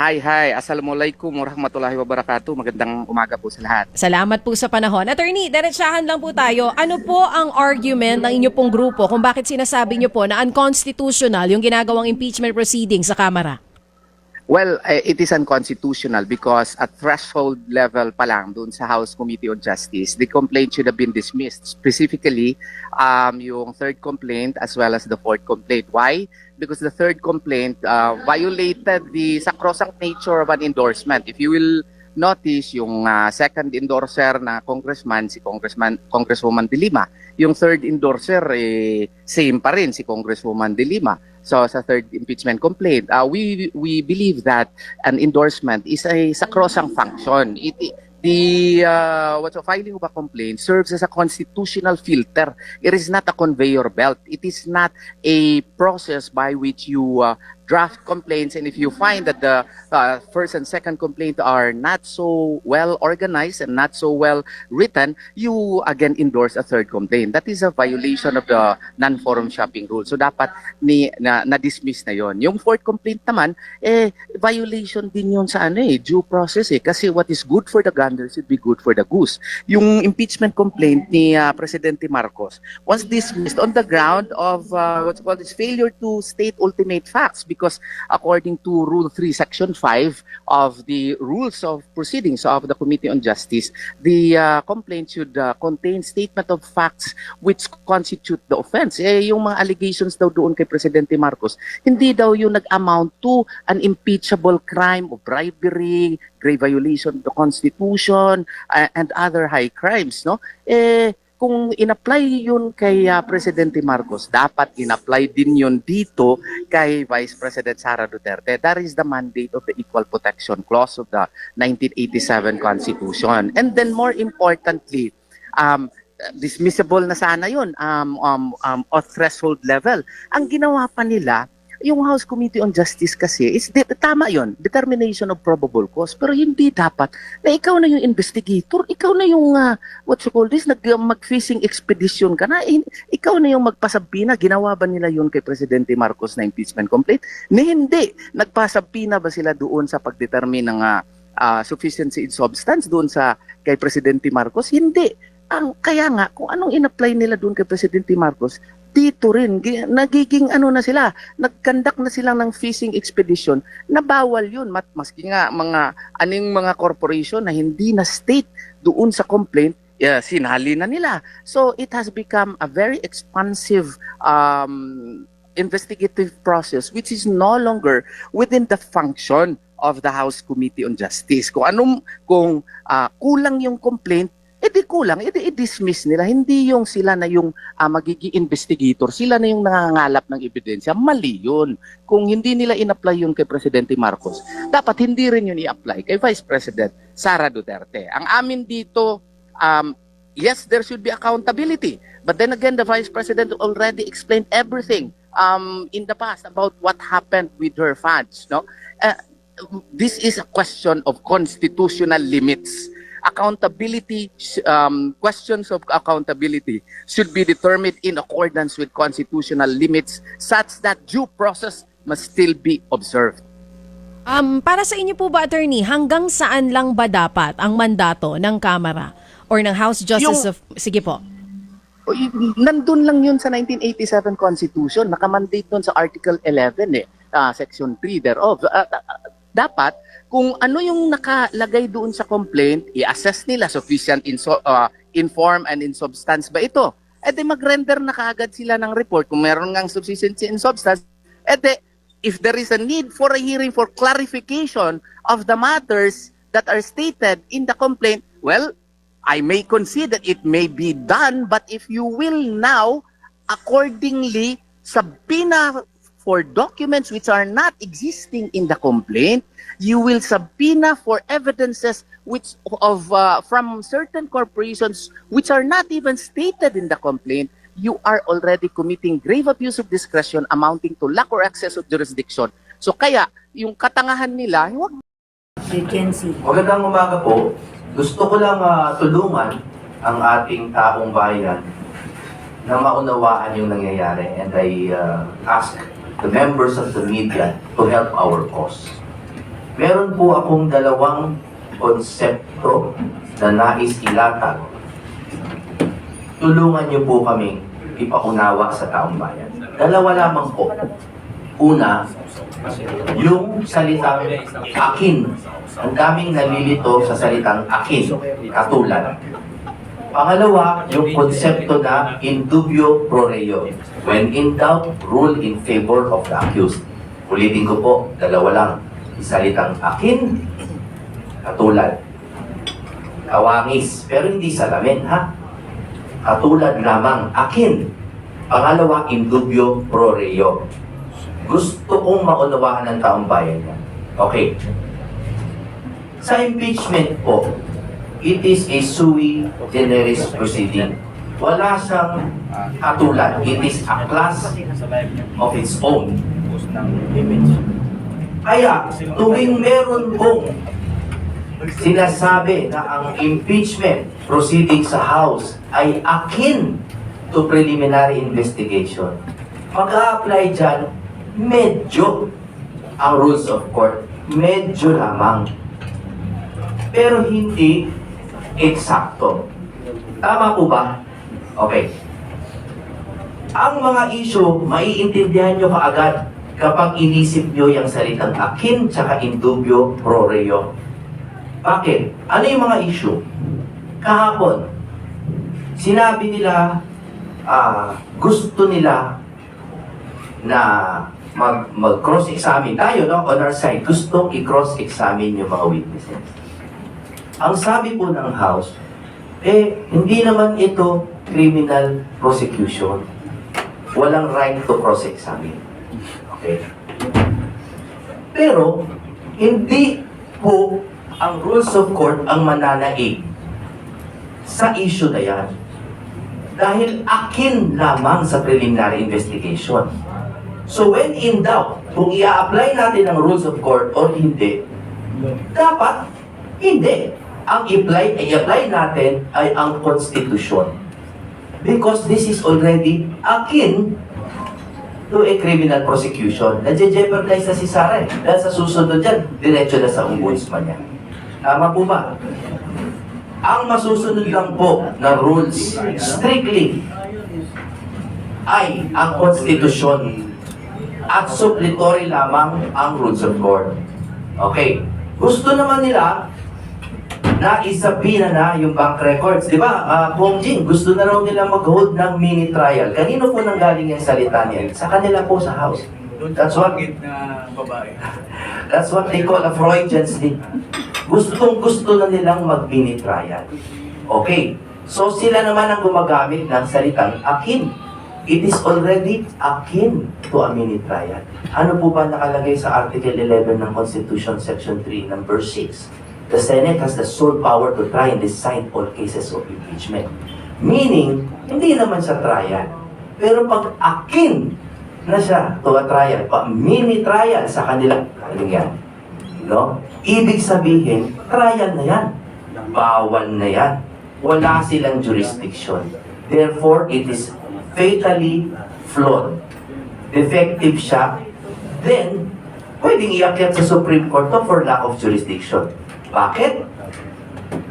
Hi. Assalamualaikum warahmatullahi wabarakatuh. Magandang umaga po sa lahat. Salamat po sa panahon. Attorney, diretsahan lang po tayo. Ano po ang argument ng inyo pong grupo kung bakit sinasabi nyo po na unconstitutional yung ginagawang impeachment proceeding sa Kamara? Well, it is unconstitutional because at threshold level pa lang dun sa House Committee on Justice, the complaint should have been dismissed. Specifically, yung third complaint as well as the fourth complaint. Why? Because the third complaint violated the sacrosanct nature of an endorsement. If you will notice, yung second endorser na congressman, si Congresswoman De Lima. Yung third endorser, same pa rin, si Congresswoman De Lima. So sa third impeachment complaint, we believe that an endorsement is a sacrosanct function. The filing of a complaint serves as a constitutional filter. It is not a conveyor belt. It is not a process by which you draft complaints, and if you find that the first and second complaint are not so well organized and not so well written, you again endorse a third complaint. That is a violation of the non-forum shopping rule. So dapat na-dismiss na yon. Yung fourth complaint naman, violation din yun sa due process kasi what is good for the gander should be good for the goose. Yung impeachment complaint ni Presidente Marcos was dismissed on the ground of what's called this failure to state ultimate facts, because according to Rule 3, Section 5 of the Rules of Proceedings of the Committee on Justice, the complaint should contain statement of facts which constitute the offense. Yung mga allegations daw doon kay Presidente Marcos, hindi daw yung nag-amount to an impeachable crime of bribery, grave violation of the Constitution, and other high crimes, no? Kung in-apply yun kay Presidente Marcos, dapat in-apply din yun dito kay Vice President Sara Duterte. That is the mandate of the Equal Protection Clause of the 1987 Constitution. And then more importantly, dismissible na sana yun at threshold level. Ang ginawa pa nila, yung House Committee on Justice kasi, tama yon, determination of probable cause, pero hindi dapat na ikaw na yung investigator, ikaw na yung, mag-fishing expedition ka na, ikaw na yung magpasabina. Ginawa ba nila yun kay Presidente Marcos na impeachment complaint? Hindi. Nagpasabina ba sila doon sa pagdetermine ng sufficiency in substance doon sa kay Presidente Marcos? Hindi. Kaya nga, kung anong in-apply nila doon kay Presidente Marcos, dito rin, nagiging nagkandak na sila ng fishing expedition na bawal yun. Maski nga mga corporation na hindi na state doon sa complaint, sinali na nila. So it has become a very expansive investigative process which is no longer within the function of the House Committee on Justice. Kung kulang yung complaint, di kulang, i-dismiss nila. Hindi yung sila na yung magiging investigator, sila na yung nangangalap ng ebidensya. Mali yun. Kung hindi nila in-apply yun kay Presidente Marcos, dapat hindi rin yun i-apply kay Vice President Sara Duterte. Ang amin dito, yes, there should be accountability. But then again, the Vice President already explained everything in the past about what happened with her funds. No? This is a question of constitutional limits. Accountability, questions of accountability should be determined in accordance with constitutional limits such that due process must still be observed. Para sa inyo po ba, Attorney, hanggang saan lang ba dapat ang mandato ng Kamara or ng House Justice Sige po. Nandun lang yun sa 1987 Constitution, nakamandate doon sa Article 11, Section 3 thereof. Dapat, kung ano yung nakalagay doon sa complaint, i-assess nila sufficient in form and in substance ba ito. Di mag-render na kaagad sila ng report kung meron ngang sufficiency in substance. If there is a need for a hearing for clarification of the matters that are stated in the complaint, well, I may concede that it may be done, but if you will now accordingly subpoena for documents which are not existing in the complaint, you will subpoena for evidences from certain corporations which are not even stated in the complaint, you are already committing grave abuse of discretion amounting to lack or excess of jurisdiction. So kaya, yung katangahan nila, Magandang umaga po. Gusto ko lang tulungan ang ating taong bayan na maunawaan yung nangyayari, and I ask the members of the media to help our cause. meron po akong dalawang konsepto na nais ilatag. Tulungan niyo po kami ipaunawa sa taong bayan. Dalawa lamang po. Una, yung salitang akin. Ang daming nalilito sa salitang akin, katulad. Pangalawa, yung konsepto na in dubio pro reo. When in doubt, rule in favor of the accused. Ulitin ko po, dalawa lang. Salitang akin, katulad. Kawangis, pero hindi salamin, ha? Katulad lamang, akin. Pangalawa, in dubio pro reo. Gusto kong maunawaan ng taong bayan niya. Okay. Sa impeachment po, it is a sui generis proceeding. Wala siyang katulad. It is a class of its own. Kaya, tuwing meron pong sinasabi na ang impeachment proceeding sa House ay akin to preliminary investigation, mag-a-apply dyan, medyo ang rules of court, medyo lamang. Pero hindi eksakto. Tama po ba? Okay. Ang mga issue, maiintindihan nyo kaagad kapag inisip nyo yung salitang akin tsaka in dubio pro reo. Bakit? Ano yung mga issue? Kahapon, sinabi nila, gusto nila na mag-cross-examine tayo, no? On our side, gustong i-cross-examine yung mga witnesses. Ang sabi po ng House, hindi naman ito criminal prosecution. Walang right to cross-examine. Okay? Pero, hindi po ang rules of court ang mananaig sa issue na yan. Dahil akin lamang sa preliminary investigation. So when in doubt, kung i-apply natin ang rules of court or hindi, dapat hindi. Ang i-apply natin ay ang konstitusyon. Because this is already akin to a criminal prosecution. Nadje-jeopardize na si Sara eh. Dahil sa susunod dyan, diretso na sa ombudsman niya. Tama po ba? Ang masusunod lang po na rules, strictly, ay ang konstitusyon at suppletory lamang ang rules of court. Okay. Gusto naman nila na isabina na yung bank records. Di ba, Kong Jing, gusto na raw nila mag-hold ng mini trial. Kanino po nanggaling yung salita niya? Sa kanila po sa House. That's what, that's what they call a Freudian slip. Gustong-gusto na nilang mag-mini trial. Okay. So sila naman ang gumagamit ng salitang akin. It is already akin to a mini trial. Ano po ba nakalagay sa Article 11 ng Constitution, Section 3, number 6? The Senate has the sole power to try and decide all cases of impeachment. Meaning, hindi naman siya trial. Pero pag akin na siya to a trial, pag mini trial sa kanilang yan, no? Ibig sabihin, trial na yan. Bawal na yan. Wala silang jurisdiction. Therefore, it is fatally flawed. Defective siya. Then, pwedeng iakyat sa Supreme Court to for lack of jurisdiction. Bakit?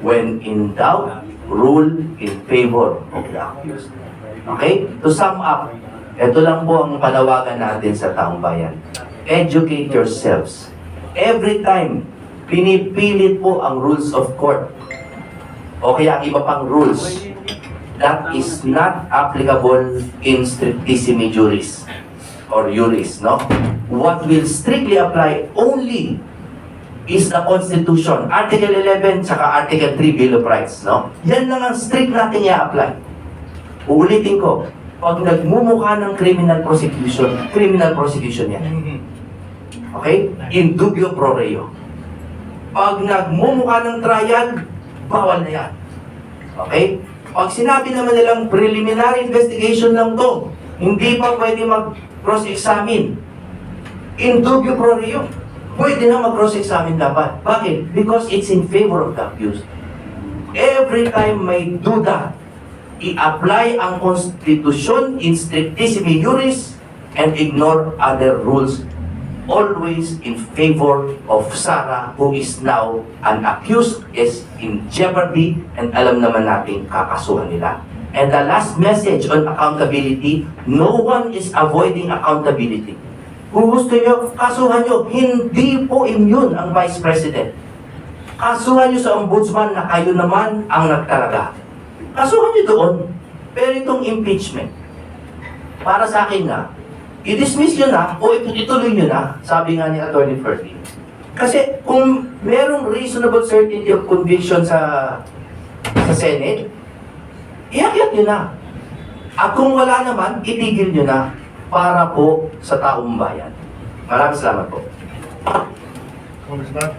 When in doubt, rule in favor of the accused. Okay? To sum up, ito lang po ang panawagan natin sa taong bayan. Educate yourselves. Every time, pinipilit po ang rules of court o kaya iba pang rules that is not applicable in strictissimi juris or juris, no? What will strictly apply only is the Constitution, Article 11, saka Article 3, Bill of Rights, no? Yan lang ang strict natin i-apply. Uulitin ko, pag nagmumukha ng criminal prosecution yan. Okay? In dubio pro reo. Pag nagmumukha ng trial, bawal na yan. Okay? Pag sinabi naman nilang preliminary investigation lang to, hindi pa pwede mag-cross-examine. In dubio pro reo. Pwede na mag-cross-examine dapat. Bakit? Because it's in favor of the accused. Every time may duda, i-apply ang Constitution in strictissimi juris and ignore other rules always in favor of Sara, who is now an accused, is in jeopardy, and alam naman natin kakasuhan nila. And the last message on accountability, no one is avoiding accountability. Kung gusto nyo, kasuhan nyo, hindi po immune ang Vice President. Kasuhan nyo sa Ombudsman na kayo naman ang nagtalaga. Kasuhan nyo doon. Pero itong impeachment, para sa akin na, i-dismiss nyo na o ituloy nyo na, sabi nga ni Atty. Ferdy. Kasi kung merong reasonable certainty of conviction sa Senate, iakyat nyo na. At kung wala naman, itigil nyo na para po sa taong bayan. Maraming salamat po. Congressman.